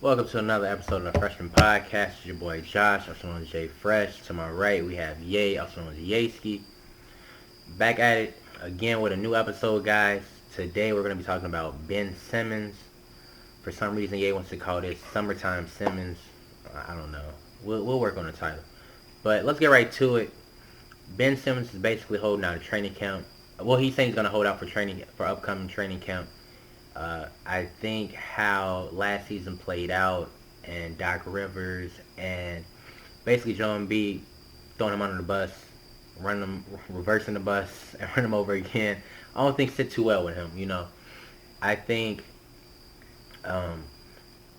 Welcome to another episode of the Freshman Podcast. It's your boy Josh, also known as Jay Fresh. To my right, we have Ye, also known as Yeski. Back at it again with a new episode, guys. Today we're going to be talking about Ben Simmons. For some reason, Ye wants to call this Summertime Simmons. I don't know. We'll work on the title. But let's get right to it. Ben Simmons is basically holding out a training camp. Well, he's saying he's going to hold out for upcoming training camp. I think how last season played out and Doc Rivers and basically Joe Embiid throwing him under the bus, reversing the bus and run him over again. I don't think sit too well with him. I think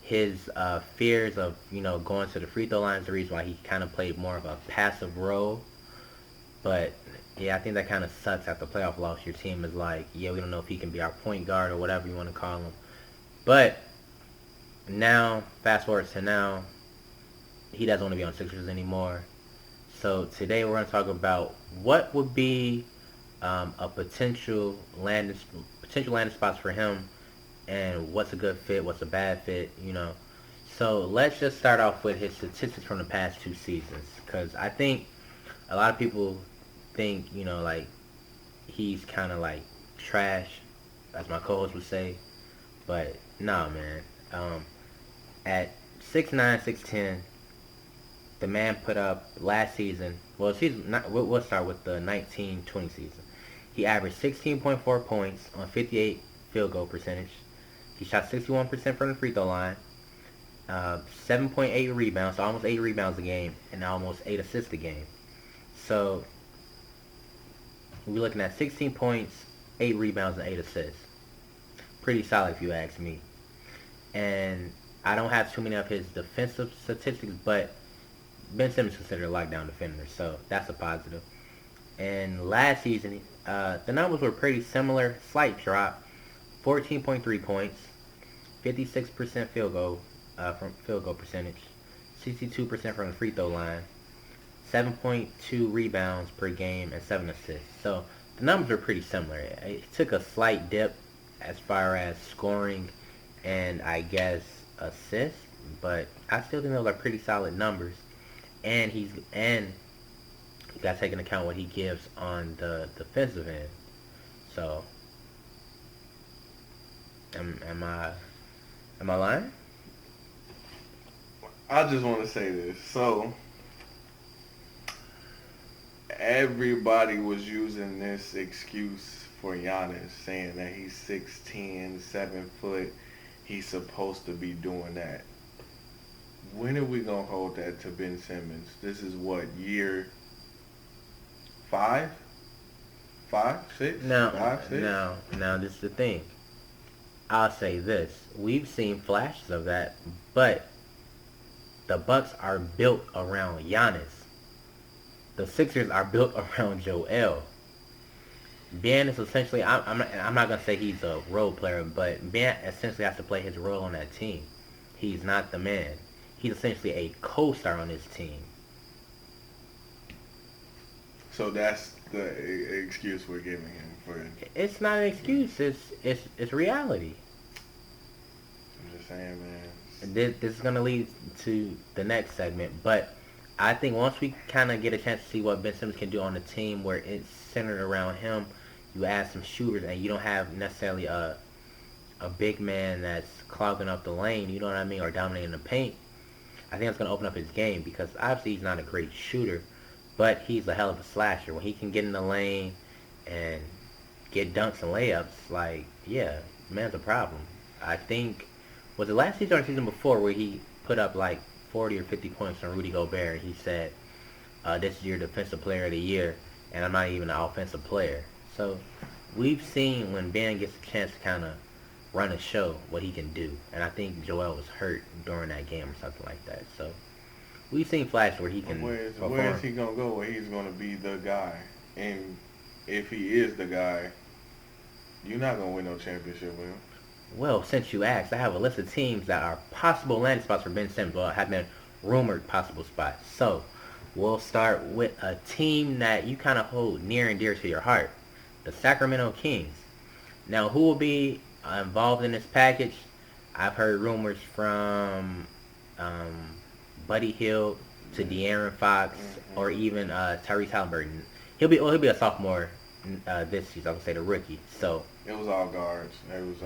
his fears of going to the free throw line is the reason why he kind of played more of a passive role. But yeah, I think that kind of sucks after playoff loss. Your team is like, yeah, we don't know if he can be our point guard or whatever you want to call him. But now, fast forward to now, he doesn't want to be on Sixers anymore. So today we're going to talk about what would be a potential landing spots for him, and what's a good fit, what's a bad fit. So let's just start off with his statistics from the past two seasons, because I think a lot of people think, like he's kind of like trash, as my co-host would say. But nah, man. At 6'9", 6'10", the man put up last season. Well, we'll start with the 19-20 season. He averaged 16.4 points on 58 field goal percentage. He shot 61% from the free throw line. 7.8 rebounds, so almost 8 rebounds a game, and almost 8 assists a game. So we're looking at 16 points, 8 rebounds, and 8 assists. Pretty solid if you ask me. And I don't have too many of his defensive statistics, but Ben Simmons is considered a lockdown defender, so that's a positive. And last season, the numbers were pretty similar. Slight drop. 14.3 points, 56% field goal percentage, 62% from the free throw line, 7.2 rebounds per game, and 7 assists. So the numbers are pretty similar. It took a slight dip as far as scoring and I guess assists, but I still think those are pretty solid numbers. And you got to take into account what he gives on the defensive end. So am I lying? I just want to say this. So everybody was using this excuse for Giannis, saying that he's 6'10", 7 foot. He's supposed to be doing that. When are we going to hold that to Ben Simmons? This is what, year 5? 5, 6? Now, 5, 6? now, this is the thing. I'll say this. We've seen flashes of that, but the Bucks are built around Giannis. The Sixers are built around Joel. Ben is essentially, I'm not going to say he's a role player, but Ben essentially has to play his role on that team. He's not the man. He's essentially a co-star on this team. So that's the excuse we're giving him for it. It's not an excuse. It's reality. I'm just saying, man. This is going to lead to the next segment, but I think once we kind of get a chance to see what Ben Simmons can do on the team where it's centered around him, you add some shooters and you don't have necessarily a big man that's clogging up the lane, you know what I mean, or dominating the paint. I think it's going to open up his game, because obviously he's not a great shooter, but he's a hell of a slasher. When he can get in the lane and get dunks and layups, like, yeah, man's a problem. I think, was it last season or the season before where he put up like 40 or 50 points on Rudy Gobert? He said, this is your defensive player of the year, and I'm not even an offensive player. So we've seen when Ben gets a chance to kind of run a show what he can do. And I think Joel was hurt during that game or something like that. So we've seen flashes where he can Where is he going to go where he's going to be the guy? And if he is the guy, you're not going to win no championship with him. Well, since you asked, I have a list of teams that are possible landing spots for Ben Simmons. Well, have been rumored possible spots. So we'll start with a team that you kind of hold near and dear to your heart, the Sacramento Kings. Now, who will be involved in this package? I've heard rumors from um, Buddy Hield to De'Aaron Fox or Mm-hmm. even Tyrese Halliburton. He'll be a sophomore this season. I would say the rookie. So It was all guards. It was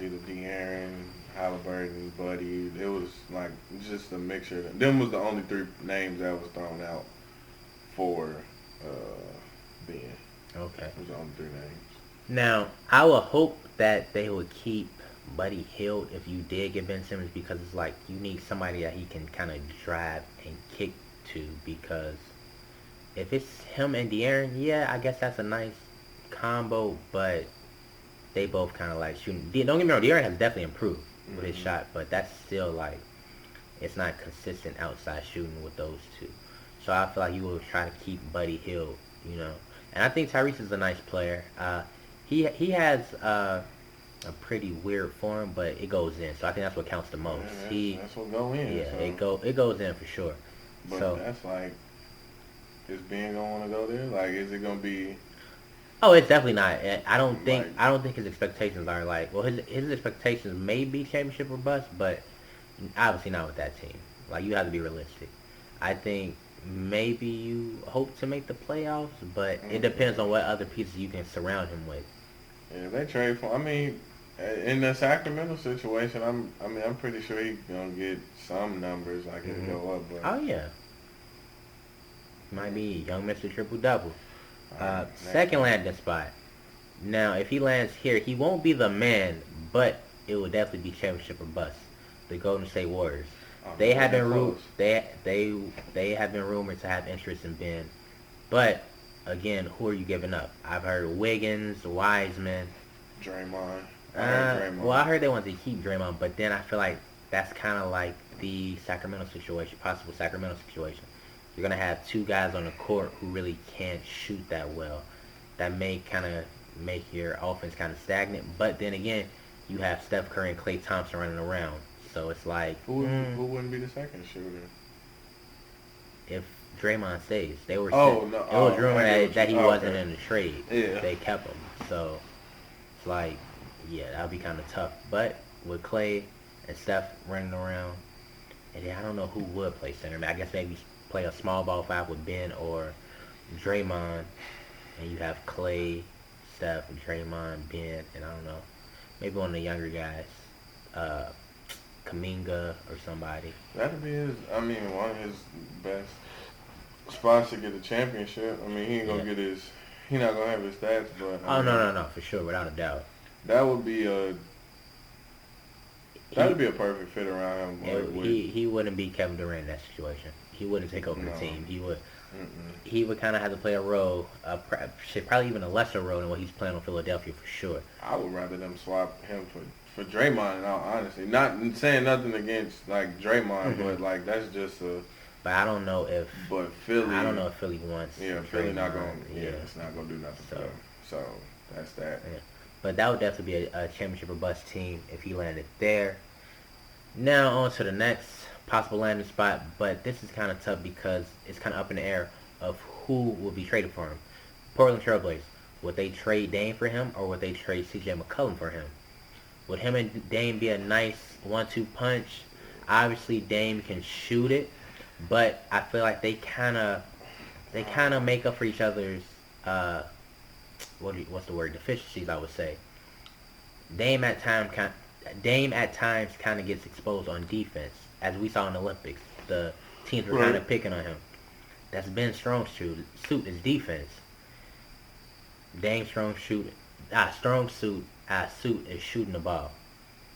either De'Aaron, Halliburton, Buddy. It was like just a mixture. Them was the only three names that was thrown out for Ben. okay. It was the only three names. Now I would hope that they would keep Buddy Hield if you did get Ben Simmons because it's like you need somebody that he can kind of drive and kick to because if it's him and De'Aaron, yeah, I guess that's a nice combo, but they both kind of like shooting. Don't get me wrong, De'Aaron has definitely improved with his Mm-hmm. shot, but that's still like it's not consistent outside shooting with those two. So I feel like you will try to keep Buddy Hield, you know. And I think Tyrese is a nice player. He has a pretty weird form, but it goes in. So I think that's what counts the Yeah, most. He that's what go in. yeah, So, it goes in for sure. but So that's like, is Ben gonna want to go there? Like, is it gonna be oh, it's definitely not. like? I don't think his expectations are like well his expectations may be championship or bust, but obviously not with that team. Like you have to be realistic. I think maybe you hope to make the playoffs, but it depends on what other pieces you can surround him with. Yeah, they trade for. I mean, in the Sacramento situation, I'm pretty sure he's gonna get some numbers. Like it'll Hmm. go up, but Oh yeah, might be young Mister Triple Double. all right, next Second one. landing spot. Now, if he lands here, he won't be the man, but it will definitely be championship or bust. The Golden State Warriors. Oh, They man, have that been close. they have been rumored to have interest in Ben, but again, who are you giving up? I've heard Wiggins, Wiseman. Draymond. I heard Well, I Draymond. heard they want to keep Draymond, but then I feel like that's kind of like the Sacramento situation, possible Sacramento situation. You're gonna have two guys on the court who really can't shoot that well. That may kind of make your offense kind of stagnant. But then again, you have Steph Curry and Klay Thompson running around, so it's like Who wouldn't be the second shooter? if Draymond stays, Oh no! it was Oh, rumored I get what that he you. Oh, wasn't okay. in the trade. Yeah. They kept him, so it's like yeah, that'll be kind of tough. But with Klay and Steph running around, and then I don't know who would play center. I mean, I guess maybe play a small ball five with Ben or Draymond, and you have Klay, Steph, Draymond, Ben, and I don't know, maybe one of the younger guys, uh, Kaminga or somebody. That'd be his. I mean, one of his best spots to get a championship. I mean, he ain't gonna Yeah. get his. He not gonna have his stats, but I Oh no mean, no no for sure without a doubt. that would be a. He That'd be a perfect fit around him. Like with he wouldn't be Kevin Durant in that situation. He wouldn't take over the no. team. Mm-mm. He would kind of have to play a role, probably even a lesser role than what he's playing on Philadelphia for sure. I would rather them swap him for Draymond. In all honesty, not saying nothing against like Draymond, Mhm. but like that's just a. But I don't know if But Philly, I don't know if Philly wants. yeah, Philly not Draymond. gonna. Yeah, it's not gonna do nothing for So them. So that's that. yeah, but that would definitely be a championship or bust team if he landed there. Now on to the next possible landing spot, but this is kind of tough because it's kind of up in the air of who will be traded for him. Portland Trailblazers. Would they trade Dame for him or would they trade CJ McCollum for him? Would him and Dame be a nice 1-2 punch? Obviously Dame can shoot it, but I feel like they kind of make up for each other's what's the word, deficiencies, I would say. Dame at time kind Dame at times kind of gets exposed on defense, as we saw in the Olympics. The teams were kind of Right. picking on him. That's Ben Strong's suit is defense. Dame strong suit is shooting the ball.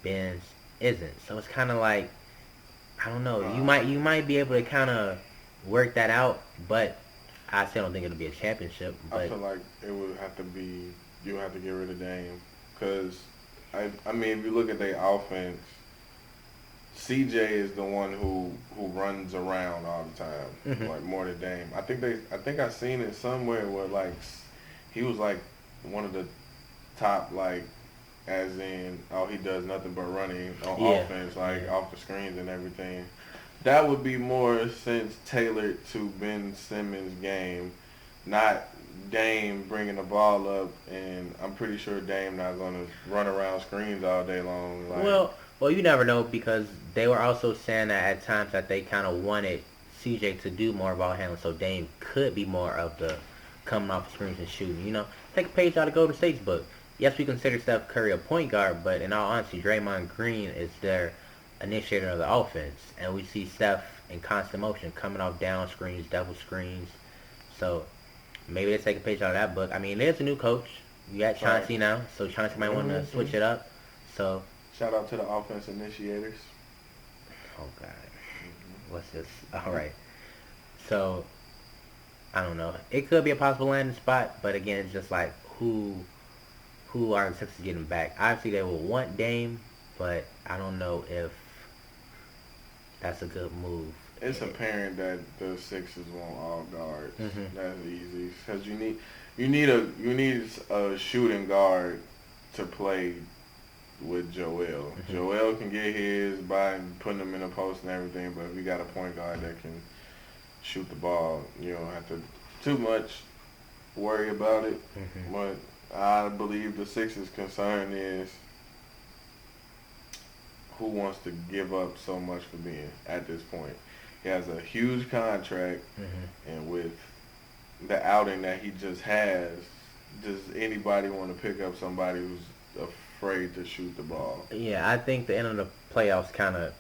Ben's isn't. So it's kind of like I don't know. You might be able to kind of work that out, but I still don't think it'll be a championship. I But feel like it would have to be you have to get rid of Dame because I mean if you look at their offense, CJ is the one who runs around all the time Mhm. like more than Dame. I think I seen it somewhere where like he was like one of the top like as in he does nothing but running on yeah, offense like yeah. off the screens and everything. That would be more sense tailored to Ben Simmons' game, not Dame bringing the ball up, and I'm pretty sure Dame not gonna run around screens all day long. Like, Well, you never know because they were also saying that at times that they kind of wanted CJ to do more ball handling, so Dame could be more of the coming off the screens and shooting. Take a page out of Golden State's book. Yes, we consider Steph Curry a point guard, but in all honesty, Draymond Green is their initiator of the offense, and we see Steph in constant motion, coming off down screens, double screens. So maybe they take a page out of that book. I mean, there's a new coach. You got Chauncey now, so Chauncey might want to switch it up. So shout out to the offense initiators. Oh God, what's this? All right, so I don't know. It could be a possible landing spot, but again, it's just like who are the Sixers getting back? Obviously, they will want Dame, but I don't know if that's a good move. It's apparent that the Sixers want all guards. Mm-hmm. That's easy because you need a shooting guard to play with Joel. Mm-hmm. Joel can get his by putting him in a post and everything, but if you got a point guard that can shoot the ball, you don't have to too much worry about it. Mm-hmm. But I believe the Sixers' concern is who wants to give up so much for Ben at this point. He has a huge contract, mm-hmm. and with the outing that he just has, does anybody want to pick up somebody who's afraid to shoot the ball? Yeah, I think the end of the playoffs kind of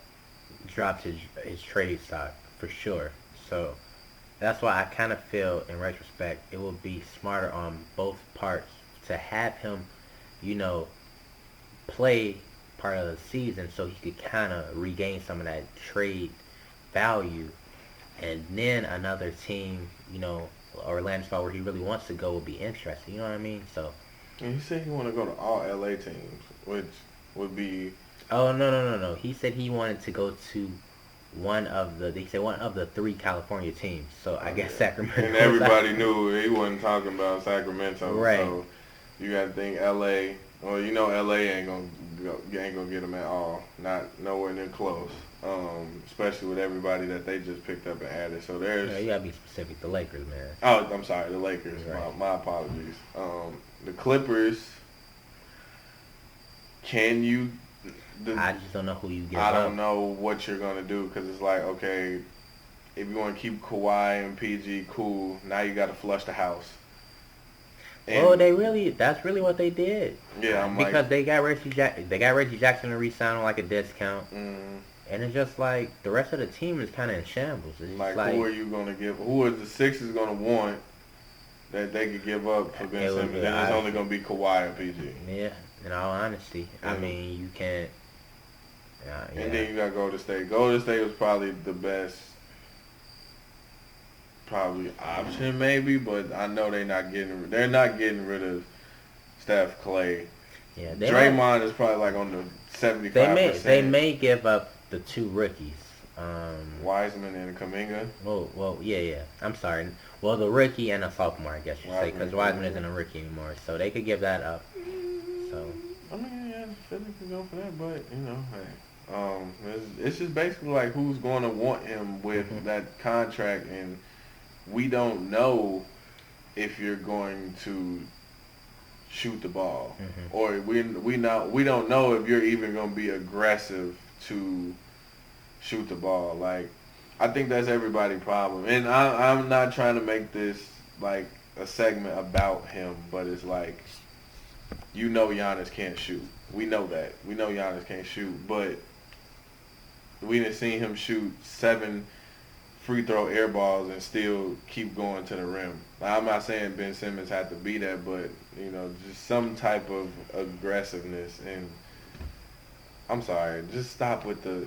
dropped his trade stock for sure. So that's why I kind of feel, in retrospect, it would be smarter on both parts to have him, play part of the season so he could kind of regain some of that trade value, and then another team, or landing spot where he really wants to go would be interesting. You know what I mean? So. And he said he want to go to all LA teams, which would be. Oh no! He said he wanted to go to one of the 3 California teams. So I guess Sacramento. And everybody knew he wasn't talking about Sacramento. Right. So you got to think LA. Well, LA ain't gonna get him at all. Not nowhere near close. Especially with everybody that they just picked up and added. So there's. Yeah, you gotta be specific. The Lakers, man. Oh, I'm sorry, the Lakers. Right. My apologies. The Clippers. Can you? I just don't know who you get. I don't know what you're gonna do because it's like, okay, if you want to keep Kawhi and PG cool, now you got to flush the house. And that's really what they did. Yeah, because they got Reggie Jackson to re-sign on like a discount. Mm, And it's just like the rest of the team is kind of in shambles. It's like who are you gonna give? Who is the Sixers gonna want that they could give up for Ben Simmons? Then it's only gonna be Kawhi and PG. Yeah, in all honesty, I mean you can't. Yeah. And then you got Golden State. Golden State was probably the best, option maybe, but I know they're not getting rid of Steph, Clay. Yeah, Draymond is probably like on the 75%. They may give up the 2 rookies. Wiseman and Kuminga. Well, yeah. I'm sorry. Well, the rookie and a sophomore, I guess you say, because Wiseman isn't a rookie anymore, so they could give that up. So. I mean, yeah, Philly could go for that, but hey, it's just basically like who's going to want him with mm-hmm. that contract, and we don't know if you're going to shoot the ball, mm-hmm. or we don't know if you're even going to be aggressive to shoot the ball. Like, I think that's everybody's problem, and I'm not trying to make this like a segment about him, but it's like, Giannis can't shoot. We know that. We know Giannis can't shoot, but we didn't see him shoot 7 free throw air balls and still keep going to the rim. Now, I'm not saying Ben Simmons had to be that, but just some type of aggressiveness. And I'm sorry, just stop with the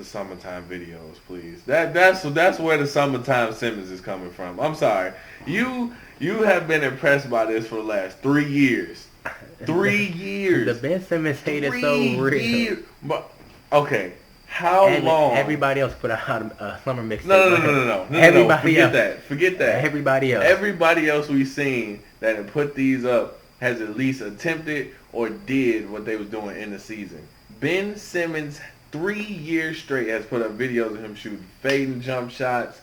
summertime videos, please. That's where the summertime Simmons is coming from. I'm sorry, you have been impressed by this for the last 3 years. 3 years. The Ben Simmons hate is so real. But okay. How long? Everybody else put out a summer mixtape. No. Everybody else. Forget that. Everybody else. Everybody else we've seen that have put these up has at least attempted or did what they was doing in the season. Ben Simmons, 3 years straight, has put up videos of him shooting fade and jump shots,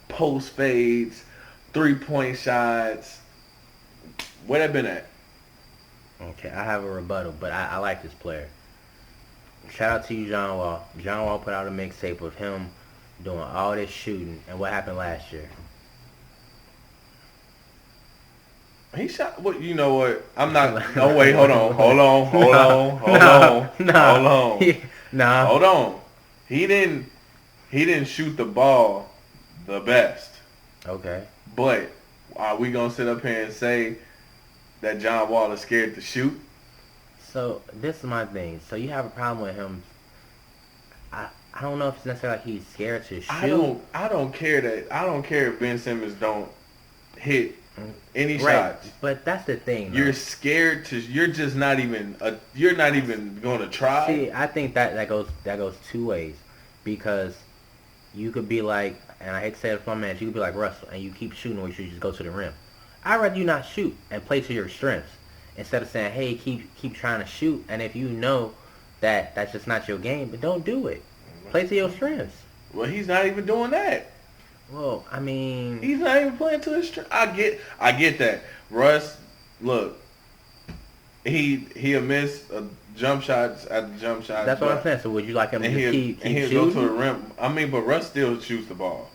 post fades, 3-point shots, Where that been at? Okay, I have a rebuttal, but I like this player. Shout out to you, John Wall. John Wall put out a mixtape of him doing all this shooting, and what happened last year? He shot. What? You know what? I'm not. No, wait. Hold on. Hold on. Hold no, on. Hold no, on. Hold no, on. nah. Hold on. He didn't. He didn't shoot the ball the best. Okay. But are we gonna sit up here and say that John Wall is scared to shoot? So this is my thing. So you have a problem with him? I don't know if it's necessarily like he's scared to shoot. I don't care that. I don't care if Ben Simmons don't hit any Right, shots. but that's the thing. You're Though. scared to. You're just not even. You're not even going to try. See, I think that goes two ways, because you could be like, and I hate to say it for my man, you could be like Russell, and you keep shooting, or you should just go to the rim. I'd rather you not shoot and play to your strengths instead of saying, hey, keep trying to shoot, and if you know that that's just not your game, but don't do it. Play to your strengths. Well, he's not even doing that. Well, I mean, He's not even playing to his strength. I get that. Russ, look, he'll miss jump shots after jump shots. that's what I'm saying. So would you like him to keep he'll shooting? go to the rim. I mean, but Russ still shoots the ball.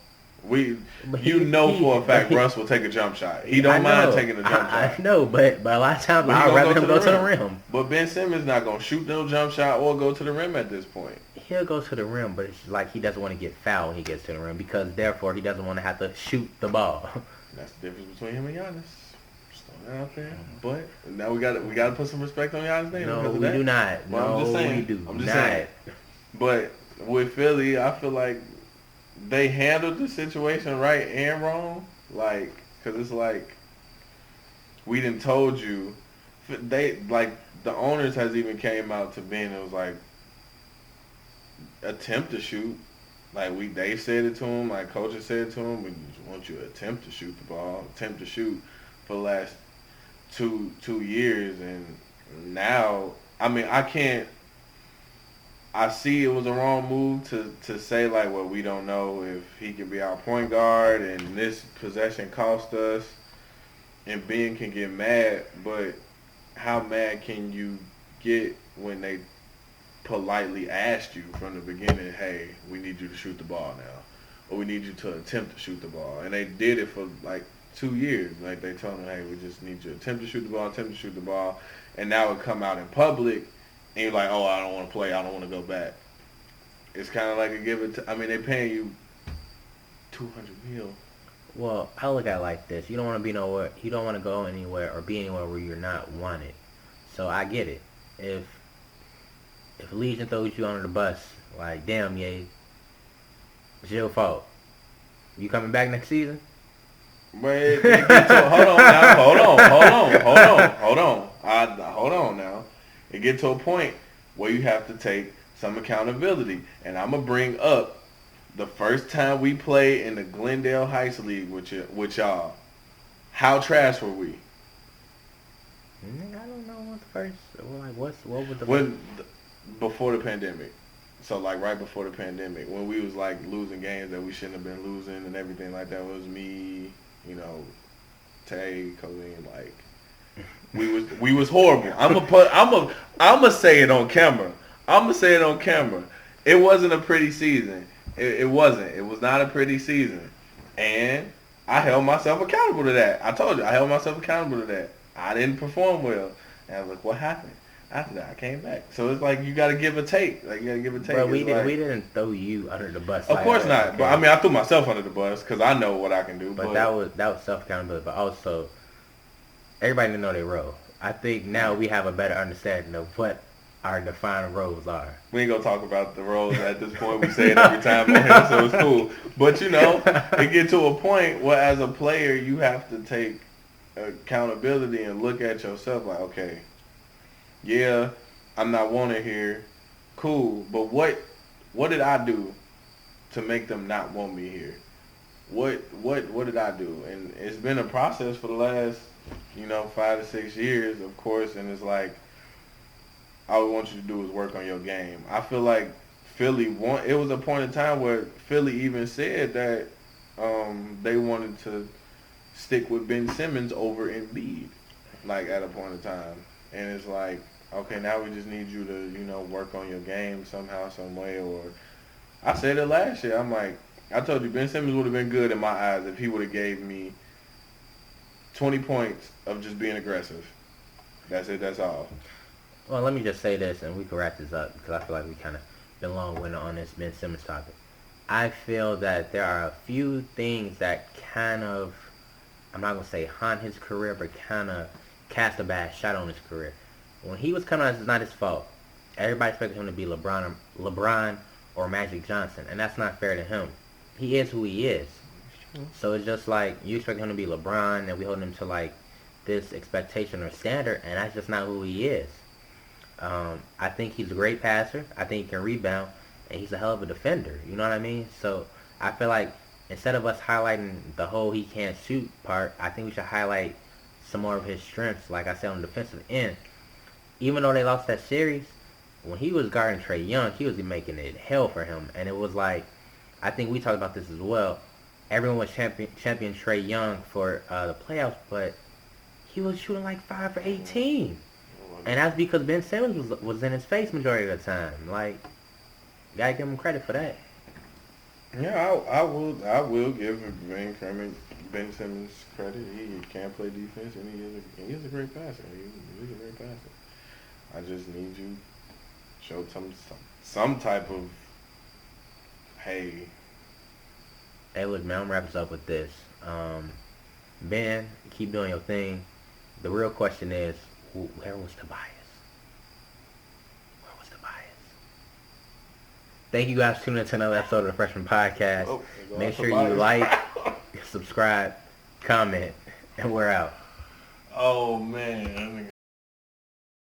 For a fact Russ will take a jump shot. He don't mind taking a jump shot. I know, but a lot of times But he I'd gonna rather him go to the rim. But Ben Simmons not gonna shoot no jump shot or go to the rim at this point. He'll go to the rim, but it's like he doesn't want to get fouled when he gets to the rim, because therefore he doesn't want to have to shoot the ball. That's the difference between him and Giannis. Just throwing that out there. But now we got to put some respect on Giannis' name. No, because of we that. do not. Well, No, I'm just saying. we do I'm just not. saying. But with Philly, I feel like they handled the situation right and wrong. Like, because it's like, we done told you. They, like, the owners has even came out to Ben and was like, attempt to shoot. Like, they said it to him, like coaches said to him, we just want you to attempt to shoot the ball, attempt to shoot for the last two years. And now, I mean, I see it was a wrong move to say, like, well, we don't know if he could be our point guard and this possession cost us, and Ben can get mad, but how mad can you get when they politely asked you from the beginning, hey, we need you to shoot the ball now, or we need you to attempt to shoot the ball, and they did it for like 2 years. Like, they told them, hey, we just need you to attempt to shoot the ball, and now it come out in public, and you're like, oh, I don't want to play, I don't want to go back. It's kind of like a give it. I mean, they paying you $200 million. Well, I look at it like this: you don't want to be nowhere, you don't want to go anywhere or be anywhere where you're not wanted. So I get it. If Legion throws you under the bus, like, damn, yay, it's your fault. You coming back next season? But it gets to, hold on now, hold on now. It gets to a point where you have to take some accountability, and I'm gonna bring up the first time we played in the Glendale Heights League with y'all. How trash were we? I don't know what the first, like, what was the when before the pandemic. So, like, right before the pandemic, when we was like losing games that we shouldn't have been losing and everything like that. It was me, Tay, Colleen, like, we was horrible. I'ma say it on camera. It wasn't a pretty season. It wasn't. It was not a pretty season. And I held myself accountable to that. I told you, I held myself accountable to that. I didn't perform well. And I was like, what happened? After that, I came back. So it's like, you got to give a take. Like, you got to give a take. Bro, we didn't throw you under the bus. Of course not. Okay. But I mean, I threw myself under the bus because I know what I can do. But that was self accountability. But also, everybody didn't know their role. I think now we have a better understanding of what our defined roles are. We ain't gonna talk about the roles at this point. We say it every time on here, so it's cool. But it get to a point where, as a player, you have to take accountability and look at yourself like, okay, yeah, I'm not wanted here, cool, but what did I do to make them not want me here? What did I do? And it's been a process for the last 5 to 6 years, of course, and it's like, all we want you to do is work on your game. I feel like Philly it was a point in time where Philly even said that they wanted to stick with Ben Simmons over Embiid. like at a point in time, and it's like, okay, now we just need you to, work on your game somehow, some way. Or I said it last year. I'm like, I told you Ben Simmons would have been good in my eyes if he would have gave me 20 points of just being aggressive. That's it. That's all. Well, let me just say this, and we can wrap this up because I feel like we kind of been long-winded on this Ben Simmons topic. I feel that there are a few things that kind of, I'm not gonna say haunt his career, but kind of cast a bad shot on his career. When he was coming out, it's not his fault. Everybody expected him to be LeBron or Magic Johnson, and that's not fair to him. He is who he is. So it's just like you expect him to be LeBron, and we hold him to like this expectation or standard, and that's just not who he is. I think he's a great passer. I think he can rebound, and he's a hell of a defender. You know what I mean? So I feel like instead of us highlighting the whole he can't shoot part, I think we should highlight some more of his strengths. Like I said, on the defensive end, even though they lost that series, when he was guarding Trae Young, he was making it hell for him, and it was like I think we talked about this as well. Everyone was champion Trae Young for the playoffs, but he was shooting like 5 for 18. And that's because Ben Simmons was in his face majority of the time. Like, gotta give him credit for that. Yeah, I will give Ben Simmons credit. He can play defense, and he is a great passer. He's a great passer. I just need you to show some type of, hey. Hey, look, man, I'm wrapping us up with this. Ben, keep doing your thing. The real question is, where was Tobias? Where was Tobias? Thank you guys for tuning in to another episode of the Freshman Podcast. Oh, Make sure you like, subscribe, comment, and we're out. Oh man.